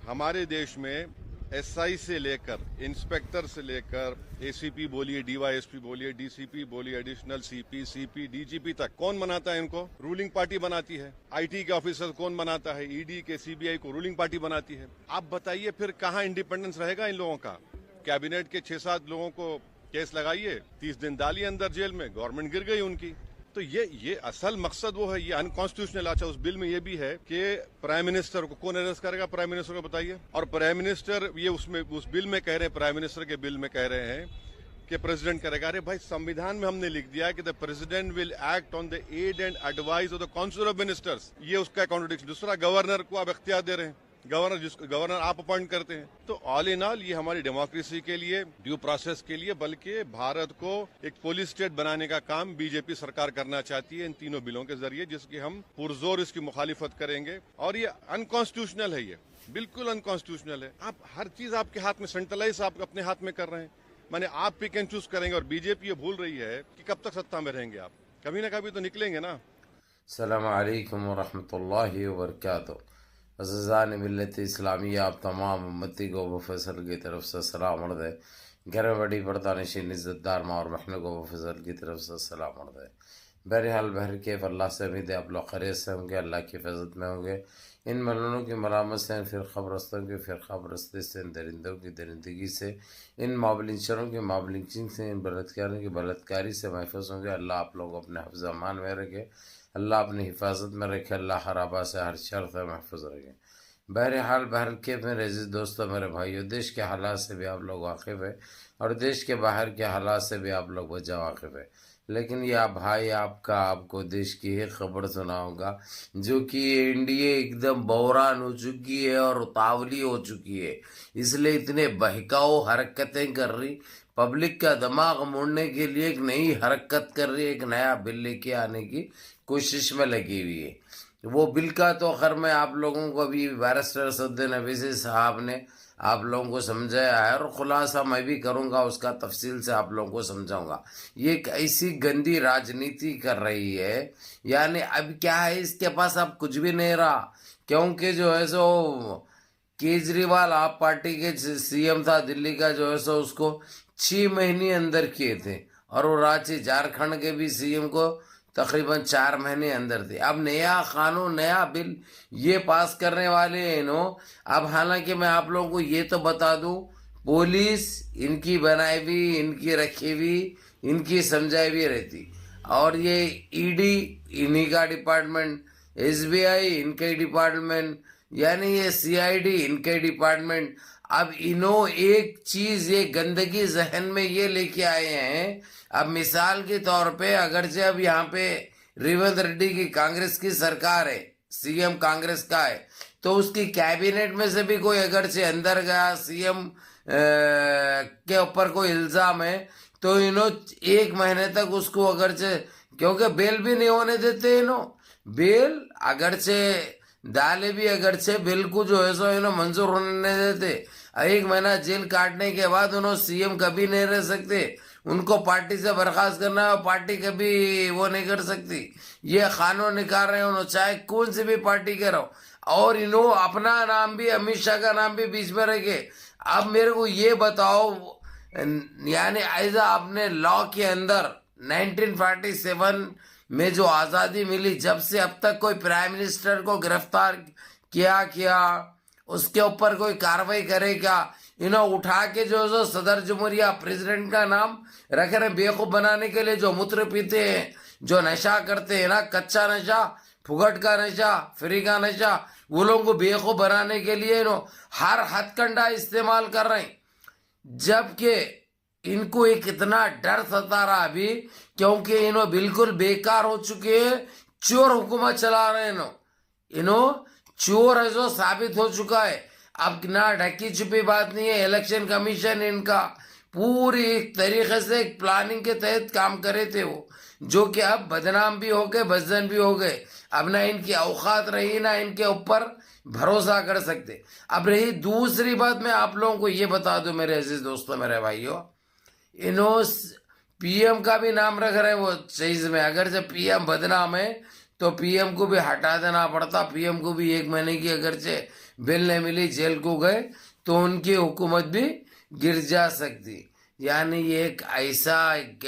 हमारे देश में एसआई से लेकर इंस्पेक्टर से लेकर एसीपी बोलिए, डीवाईएसपी बोलिए, डीसीपी बोलिए, एडिशनल सीपी, सीपी, डीजीपी तक कौन बनाता है इनको? रूलिंग पार्टी बनाती है। आईटी के ऑफिसर कौन बनाता है? ईडी के, सीबीआई को रूलिंग पार्टी बनाती है। आप बताइए फिर कहाँ इंडिपेंडेंस रहेगा इन लोगों का? कैबिनेट के 6-7 लोगों को केस लगाइए, 30 दिन डालिए अंदर जेल में, गवर्नमेंट गिर गई उनकी। तो ये असल मकसद वो है, ये अनकॉन्स्टिट्यूशनल। अच्छा, उस बिल में ये भी है कि प्राइम मिनिस्टर को कौन अरेस्ट करेगा? प्राइम मिनिस्टर को बताइए। और प्राइम मिनिस्टर ये उसमें उस बिल में कह रहे हैं, प्राइम मिनिस्टर के बिल में कह रहे हैं कि प्रेसिडेंट करेगा। अरे भाई, संविधान में हमने लिख दिया है कि the president will act on the aid and advice of the council of ministers. ये उसका कॉन्ट्रडिक्शन। दूसरा, गवर्नर को आप इख्तियार दे रहे हैं, गवर्नर आप अपॉइंट करते हैं। तो ऑल इन ऑल ये हमारी डेमोक्रेसी के लिए, ड्यू प्रोसेस के लिए, बल्कि भारत को एक पुलिस स्टेट बनाने का काम बीजेपी सरकार करना चाहती है इन तीनों बिलों के जरिए, जिसकी हम पुरजोर इसकी मुखालिफत करेंगे। और ये अनकॉन्स्टिट्यूशनल है, ये बिल्कुल अनकॉन्स्टिट्यूशनल है। आप हर चीज आपके हाथ में, सेंट्रलाइज आप अपने हाथ में कर रहे हैं। माने आप पिक एंड चूज करेंगे। और बीजेपी ये भूल रही है कि कब तक सत्ता में रहेंगे आप, कभी ना कभी तो निकलेंगे ना। अस्सलाम वालेकुम वरहमतुल्लाहि वबरकातुहू। अज़ीज़ान मिल्लत इस्लामी, आप तमाम उम्मती को मुफस्सल की तरफ से सलाम अर्ज़ है। घर में बड़ी पर्दानशीन इज़्ज़तदार माँ और बहनों को मुफस्सल की तरफ से सलाम अर्ज़ है। बहरहाल बहर के अल्लाह से उम्मीद है आप लोग खैरियत से होंगे, अल्लाह की हिफाज़त में होंगे। इन मलूनों की मलामत से, फ़िरक़ा परस्तों की फ़िरक़ा परस्ती से, इन दरिंदों की दरिंदगी से, इन माबलिंचरों की माबलिंचिंग से, इन बलात्कारियों की बलात्कारी से महफूज होंगे। अल्लाह आप लोग अपने हिफ्ज़ अमान में रखे, अल्लाह अपनी हिफाजत में रखे, अल्लाह हर आबा से, हर शर से महफूज रखे। बहरहाल बहर के मेरे अज़ीज़ दोस्तों, मेरे भाइयों, देश के हालात से भी आप लोग वाकिफ़ है और देश के बाहर के हालात से भी आप लोग वजह वाकिफ़ है। लेकिन यह भाई आपको देश की एक खबर सुनाऊंगा जो कि इंडिया एकदम बहरान हो चुकी है और उतावली हो चुकी है, इसलिए इतने बहकाऊ हरकतें कर रही, पब्लिक का दिमाग मोड़ने के लिए एक नई हरकत कर रही है, एक नया बिल लेके आने की कोशिश में लगी हुई है। वो बिल का तो खैर मैं आप लोगों को अभी बैरिस्टर असदुद्दीन अवैसी साहब ने आप लोगों को समझाया है और खुलासा मैं भी करूंगा, उसका तफसील से आप लोगों को समझाऊंगा। ये एक ऐसी गंदी राजनीति कर रही है, यानी अब क्या है, इसके पास अब कुछ भी नहीं रहा, क्योंकि जो है सो केजरीवाल आप पार्टी के सीएम था दिल्ली का, जो है सो उसको 6 महीने अंदर किए थे और वो रांची झारखंड के भी सीएम को तकरीबन 4 महीने अंदर थे। अब नया कानून, नया बिल ये पास करने वाले हैं इन्हों। अब हालांकि मैं आप लोगों को ये तो बता दूं, पुलिस इनकी बनाई हुई, इनकी रखी हुई, इनकी समझाई हुई रहती, और ये ईडी इन्हीं का डिपार्टमेंट, एसबीआई इनके डिपार्टमेंट, यानी ये सीआईडी इनके डिपार्टमेंट। अब इन्हों एक चीज, ये गंदगी जहन में ये लेके आए हैं। अब मिसाल के तौर पे अगरचे अब यहाँ पे रेवंत रेड्डी की कांग्रेस की सरकार है, सीएम कांग्रेस का है, तो उसकी कैबिनेट में से भी कोई अगरचे अंदर गया, सीएम के ऊपर कोई इल्जाम है, तो इन्हों 1 महीने तक उसको अगरचे, क्योंकि बेल भी नहीं होने देते इन्हों, बेल अगरचे डाले भी अगरचे बिल को जो है सो इन्हों मंजूर होने देते। 1 महीना जेल काटने के बाद उन्होंने सीएम कभी नहीं रह सकते, उनको पार्टी से बर्खास्त करना है, पार्टी कभी वो नहीं कर सकती। ये कानून निकाल रहे हैं उन्होंने, चाहे कौन सी भी पार्टी के रहो, और इन्हों अपना नाम भी, अमित शाह का नाम भी बीच में रखे। अब मेरे को ये बताओ, यानी ऐसा आपने लॉ के अंदर 1947 में जो आज़ादी मिली, जब से अब तक कोई प्राइम मिनिस्टर को गिरफ्तार किया उसके ऊपर कोई कार्रवाई करे क्या? इन्हों उठा के जो सदर जमहूरिया प्रेसिडेंट का नाम रख रहे बेवकूफ बनाने के लिए, जो मूत्र पीते हैं, जो नशा करते हैं ना, कच्चा नशा, फुगट का नशा, फ्री का नशा, वो लोगों को बेवकूफ बनाने के लिए इन्हों हर हथकंडा इस्तेमाल कर रहे हैं। जबकि इनको एक इतना डर सता रहा अभी, क्योंकि इन्हों बिल्कुल बेकार हो चुके हैं, चोर हुकूमत चला रहे हैं इन्हों चोर है जो साबित हो चुका है। अब ना ढकी छुपी बात नहीं है, इलेक्शन कमीशन इनका पूरी एक तरीके से एक प्लानिंग के तहत काम करे थे वो, जो कि अब बदनाम भी हो गए, बदजन भी हो गए। अब ना इनकी औकात रही, ना इनके ऊपर भरोसा कर सकते। अब रही दूसरी बात, मैं आप लोगों को ये बता दूं मेरे अजीज दोस्तों, मेरे भाइयों, इन्हों पीएम का भी नाम रख रहे हैं वो चीज में। अगर जब पीएम बदनाम है तो पीएम को भी हटा देना पड़ता, पीएम को भी 1 महीने की अगर से بیل نہیں ملی جیل کو گئے تو ان کی حکومت بھی گر جا سکتی. یعنی یہ ایک ایسا ایک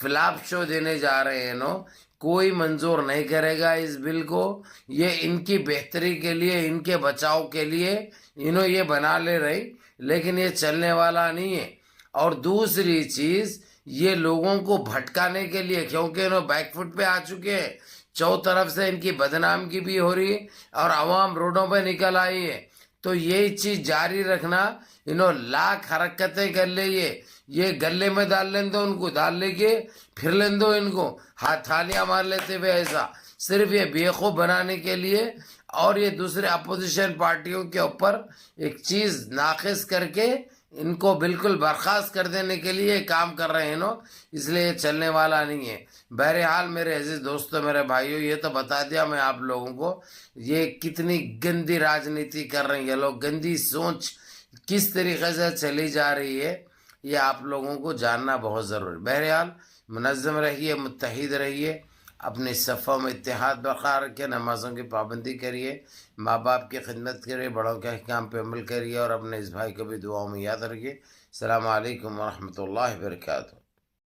فلاپ شو دینے جا رہے ہیں نو. کوئی منظور نہیں کرے گا اس بل کو. یہ ان کی بہتری کے لیے ان کے بچاؤ کے لیے انہوں یہ بنا لے رہی لیکن یہ چلنے والا نہیں ہے. اور دوسری چیز یہ لوگوں کو بھٹکانے کے لیے کیونکہ انہوں بیک فٹ پہ آ چکے ہیں. چو طرف سے ان کی بدنامگی بھی ہو رہی ہے اور عوام روڈوں پہ نکل آئی ہے. تو یہی چیز جاری رکھنا. انہوں لاکھ حرکتیں کر لیے. یہ گلے میں ڈال لیں دو ان کو ڈال لے کے پھر لیں دو ان کو ہاتھ تھالیاں مار لیتے ہوئے ایسا صرف یہ بیوقوف بنانے کے لیے اور یہ دوسرے اپوزیشن پارٹیوں کے اوپر ایک چیز ناقص کر کے ان کو بالکل برخاست کر دینے کے لیے کام کر رہے ہیں نو. اس لیے یہ چلنے والا نہیں ہے. بہرحال میرے عزیز دوستوں میرے بھائیوں یہ تو بتا دیا میں آپ لوگوں کو یہ کتنی گندی راجنیتی کر رہے ہیں یہ لوگ. گندی سوچ کس طریقے سے چلی جا رہی ہے یہ آپ لوگوں کو جاننا بہت ضروری. بہرحال منظم رہیے متحد رہیے اپنی صفوں میں اتحاد برقرار رکھیے. نمازوں کی پابندی کریے. ماں باپ کی خدمت کریے. بڑوں کے احکام پہ عمل کریے اور اپنے اس بھائی کو بھی دعاؤں میں یاد رکھیے. السلام علیکم ورحمۃ اللہ وبرکاتہ.